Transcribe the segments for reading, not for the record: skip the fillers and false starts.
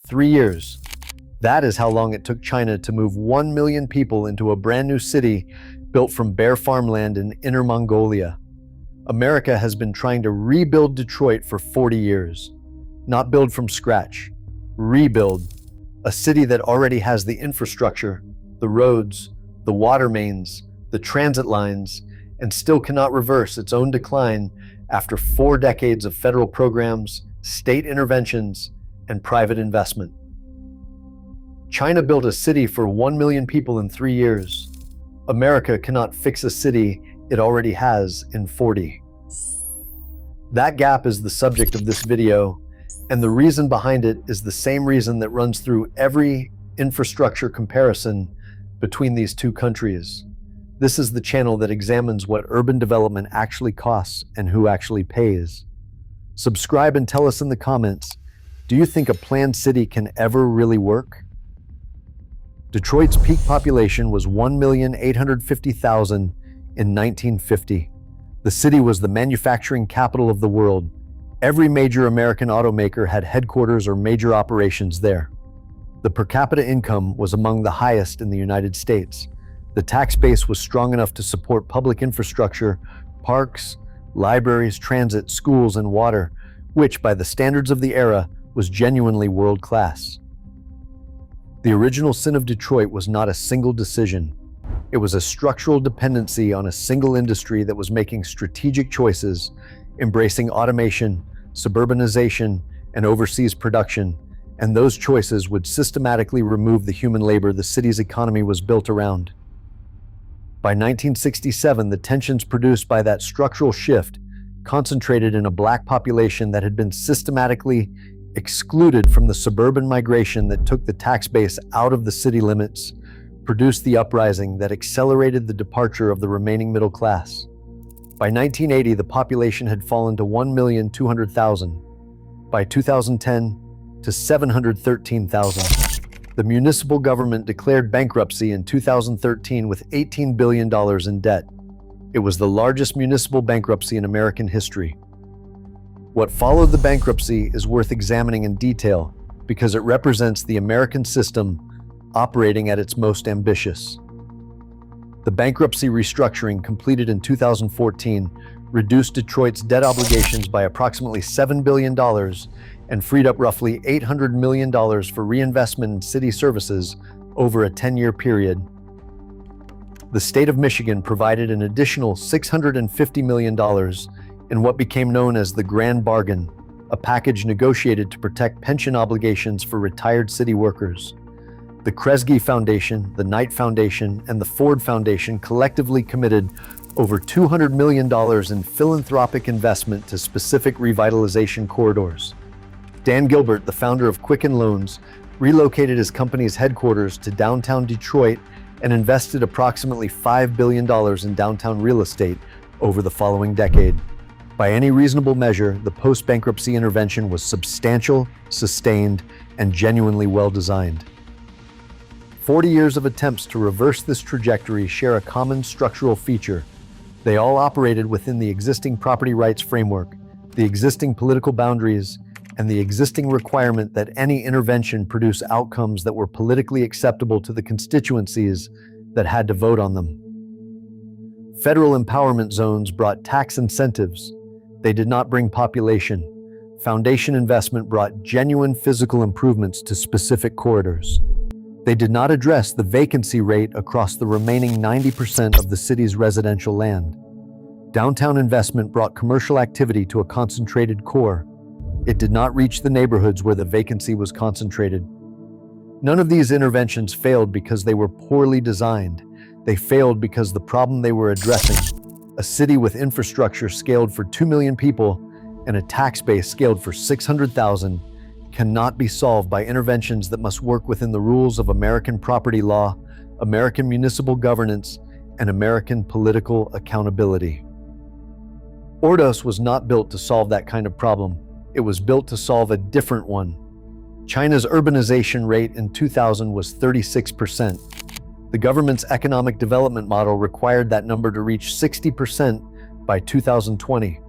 3 years. That is how long it took China to move 1 million people into a brand new city built from bare farmland in Inner Mongolia. America has been trying to rebuild Detroit for 40 years. Not build from scratch, rebuild. A city that already has the infrastructure, the roads, the water mains, the transit lines, and still cannot reverse its own decline after 4 decades of federal programs, state interventions, and private investment. China built a city for 1 million people in 3 years. America cannot fix a city it already has in 40. That gap is the subject of this video, and the reason behind it is the same reason that runs through every infrastructure comparison between these two countries. This is the channel that examines what urban development actually costs and who actually pays. Subscribe and tell us in the comments, do you think a planned city can ever really work? Detroit's peak population was 1,850,000 in 1950. The city was the manufacturing capital of the world. Every major American automaker had headquarters or major operations there. The per capita income was among the highest in the United States. The tax base was strong enough to support public infrastructure, parks, libraries, transit, schools, and water, which, by the standards of the era, was genuinely world-class. The original sin of Detroit was not a single decision. It was a structural dependency on a single industry that was making strategic choices, embracing automation, suburbanization, and overseas production, and those choices would systematically remove the human labor the city's economy was built around. By 1967, the tensions produced by that structural shift, concentrated in a black population that had been systematically excluded from the suburban migration that took the tax base out of the city limits, produced the uprising that accelerated the departure of the remaining middle class. By 1980, the population had fallen to 1,200,000. By 2010, to 713,000. The municipal government declared bankruptcy in 2013 with $18 billion in debt. It was the largest municipal bankruptcy in American history. What followed the bankruptcy is worth examining in detail because it represents the American system operating at its most ambitious. The bankruptcy restructuring completed in 2014 reduced Detroit's debt obligations by approximately $7 billion and freed up roughly $800 million for reinvestment in city services over a 10-year period. The state of Michigan provided an additional $650 million in what became known as the Grand Bargain, a package negotiated to protect pension obligations for retired city workers. The Kresge Foundation, the Knight Foundation, and the Ford Foundation collectively committed over $200 million in philanthropic investment to specific revitalization corridors. Dan Gilbert, the founder of Quicken Loans, relocated his company's headquarters to downtown Detroit and invested approximately $5 billion in downtown real estate over the following decade. By any reasonable measure, the post-bankruptcy intervention was substantial, sustained, and genuinely well-designed. 40 years of attempts to reverse this trajectory share a common structural feature. They all operated within the existing property rights framework, the existing political boundaries, and the existing requirement that any intervention produce outcomes that were politically acceptable to the constituencies that had to vote on them. Federal empowerment zones brought tax incentives. They did not bring population. Foundation investment brought genuine physical improvements to specific corridors. They did not address the vacancy rate across the remaining 90% of the city's residential land. Downtown investment brought commercial activity to a concentrated core. It did not reach the neighborhoods where the vacancy was concentrated. None of these interventions failed because they were poorly designed. They failed because the problem they were addressing, a city with infrastructure scaled for 2 million people and a tax base scaled for 600,000, cannot be solved by interventions that must work within the rules of American property law, American municipal governance, and American political accountability. Ordos was not built to solve that kind of problem. It was built to solve a different one. China's urbanization rate in 2000 was 36%. The government's economic development model required that number to reach 60% by 2020.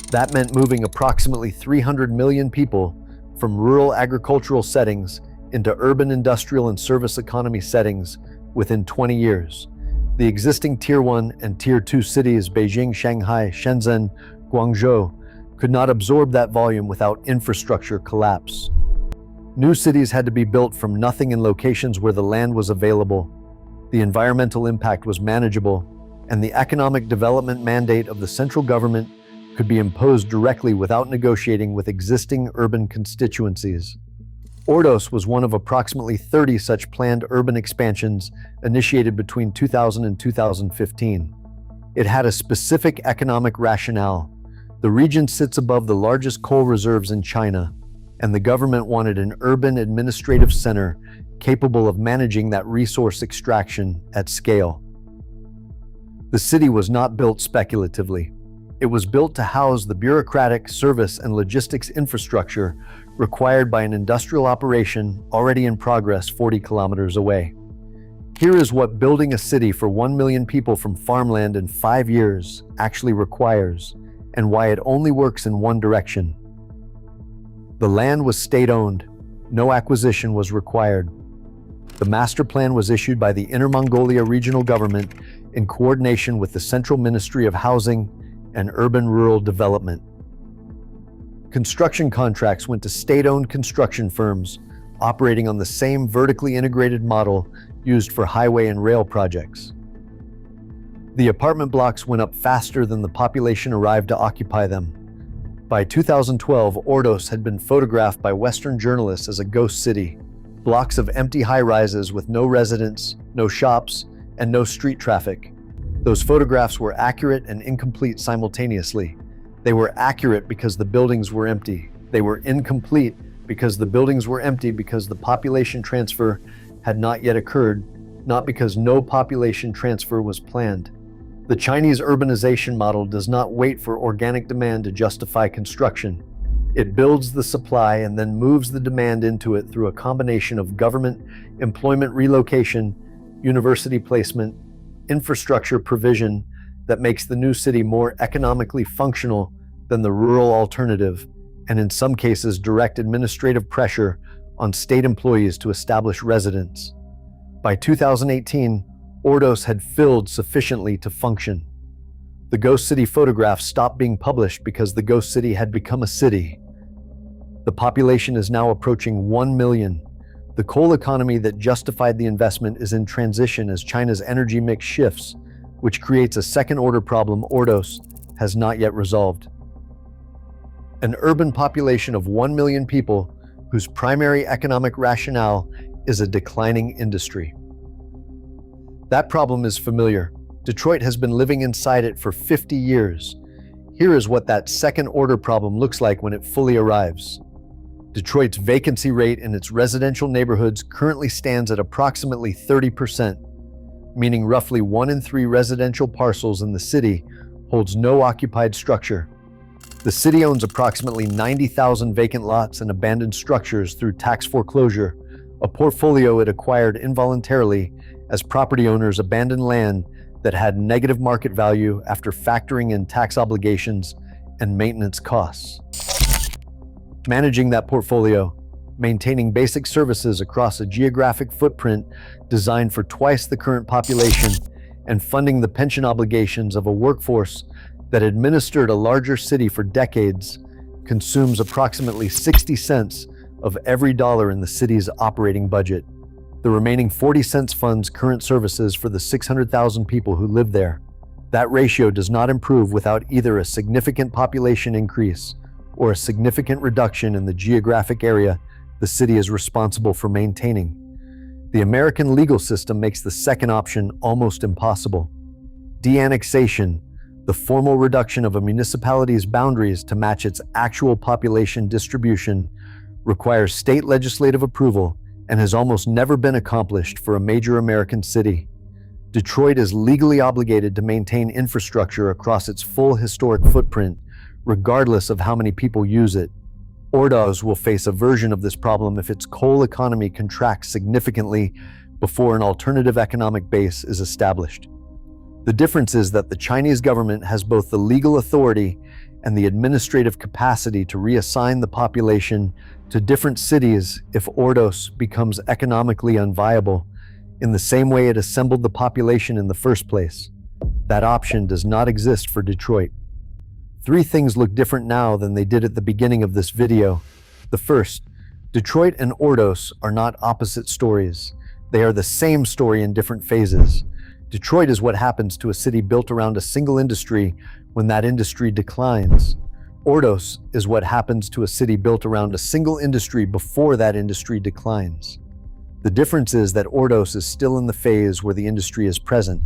That meant moving approximately 300 million people from rural agricultural settings into urban industrial and service economy settings within 20 years. The existing Tier 1 and Tier 2 cities, Beijing, Shanghai, Shenzhen, Guangzhou, could not absorb that volume without infrastructure collapse. New cities had to be built from nothing in locations where the land was available, the environmental impact was manageable, and the economic development mandate of the central government could be imposed directly without negotiating with existing urban constituencies. Ordos was one of approximately 30 such planned urban expansions initiated between 2000 and 2015. It had a specific economic rationale. The region sits above the largest coal reserves in China, and the government wanted an urban administrative center capable of managing that resource extraction at scale. The city was not built speculatively. It was built to house the bureaucratic, service, and logistics infrastructure required by an industrial operation already in progress 40 kilometers away. Here is what building a city for 1 million people from farmland in 5 years actually requires, and why it only works in one direction. The land was state-owned. No acquisition was required. The master plan was issued by the Inner Mongolia regional government in coordination with the Central Ministry of Housing and Urban-Rural Development. Construction contracts went to state-owned construction firms operating on the same vertically integrated model used for highway and rail projects. The apartment blocks went up faster than the population arrived to occupy them. By 2012, Ordos had been photographed by Western journalists as a ghost city. Blocks of empty high-rises with no residents, no shops, and no street traffic. Those photographs were accurate and incomplete simultaneously. They were accurate because the buildings were empty. They were incomplete because the buildings were empty because the population transfer had not yet occurred, not because no population transfer was planned. The Chinese urbanization model does not wait for organic demand to justify construction. It builds the supply and then moves the demand into it through a combination of government, employment relocation, university placement, infrastructure provision that makes the new city more economically functional than the rural alternative, and in some cases direct administrative pressure on state employees to establish residence. By 2018, Ordos had filled sufficiently to function. The ghost city photographs stopped being published because the ghost city had become a city. The population is now approaching 1 million. The coal economy that justified the investment is in transition as China's energy mix shifts, which creates a second-order problem Ordos has not yet resolved. An urban population of 1 million people whose primary economic rationale is a declining industry. That problem is familiar. Detroit has been living inside it for 50 years. Here is what that second-order problem looks like when it fully arrives. Detroit's vacancy rate in its residential neighborhoods currently stands at approximately 30%, meaning roughly 1 in 3 residential parcels in the city holds no occupied structure. The city owns approximately 90,000 vacant lots and abandoned structures through tax foreclosure, a portfolio it acquired involuntarily as property owners abandoned land that had negative market value after factoring in tax obligations and maintenance costs. Managing that portfolio, maintaining basic services across a geographic footprint designed for twice the current population, and funding the pension obligations of a workforce that administered a larger city for decades consumes approximately 60 cents of every dollar in the city's operating budget. The remaining 40 cents funds current services for the 600,000 people who live there. That ratio does not improve without either a significant population increase or a significant reduction in the geographic area the city is responsible for maintaining. The American legal system makes the second option almost impossible. De-annexation, the formal reduction of a municipality's boundaries to match its actual population distribution, requires state legislative approval and has almost never been accomplished for a major American city. Detroit is legally obligated to maintain infrastructure across its full historic footprint, regardless of how many people use it. Ordos will face a version of this problem if its coal economy contracts significantly before an alternative economic base is established. The difference is that the Chinese government has both the legal authority and the administrative capacity to reassign the population to different cities if Ordos becomes economically unviable, in the same way it assembled the population in the first place. That option does not exist for Detroit. Three things look different now than they did at the beginning of this video. The first, Detroit and Ordos are not opposite stories. They are the same story in different phases. Detroit is what happens to a city built around a single industry when that industry declines. Ordos is what happens to a city built around a single industry before that industry declines. The difference is that Ordos is still in the phase where the industry is present.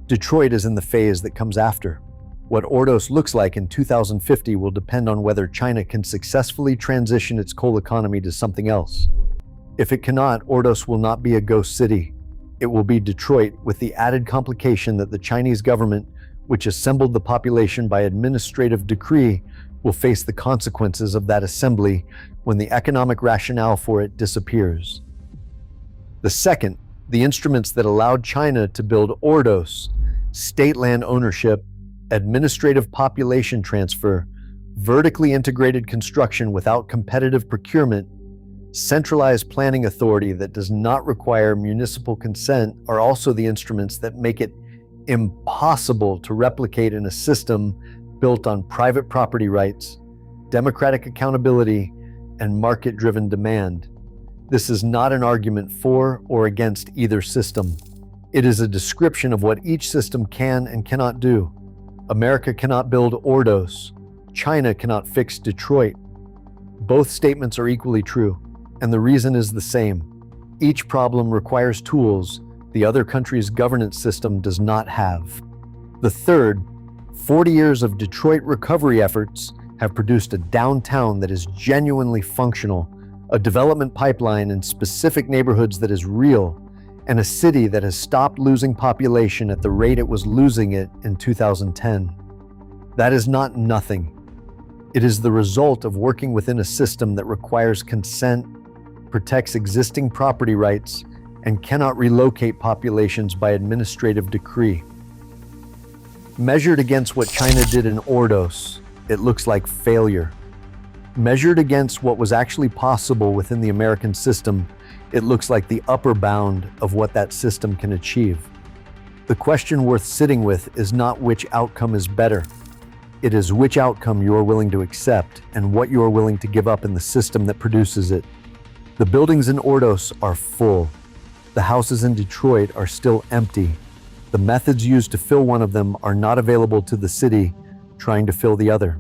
Detroit is in the phase that comes after. What Ordos looks like in 2050 will depend on whether China can successfully transition its coal economy to something else. If it cannot, Ordos will not be a ghost city. It will be Detroit, with the added complication that the Chinese government, which assembled the population by administrative decree, will face the consequences of that assembly when the economic rationale for it disappears. The second, the instruments that allowed China to build Ordos, state land ownership, administrative population transfer, vertically integrated construction without competitive procurement, centralized planning authority that does not require municipal consent, are also the instruments that make it impossible to replicate in a system built on private property rights, democratic accountability, and market-driven demand. This is not an argument for or against either system. It is a description of what each system can and cannot do. America cannot build Ordos. China cannot fix Detroit. Both statements are equally true, and the reason is the same. Each problem requires tools the other country's governance system does not have. The third, 40 years of Detroit recovery efforts have produced a downtown that is genuinely functional, a development pipeline in specific neighborhoods that is real, and a city that has stopped losing population at the rate it was losing it in 2010. That is not nothing. It is the result of working within a system that requires consent, protects existing property rights, and cannot relocate populations by administrative decree. Measured against what China did in Ordos, it looks like failure. Measured against what was actually possible within the American system, it looks like the upper bound of what that system can achieve. The question worth sitting with is not which outcome is better. It is which outcome you are willing to accept and what you are willing to give up in the system that produces it. The buildings in Ordos are full. The houses in Detroit are still empty. The methods used to fill one of them are not available to the city trying to fill the other.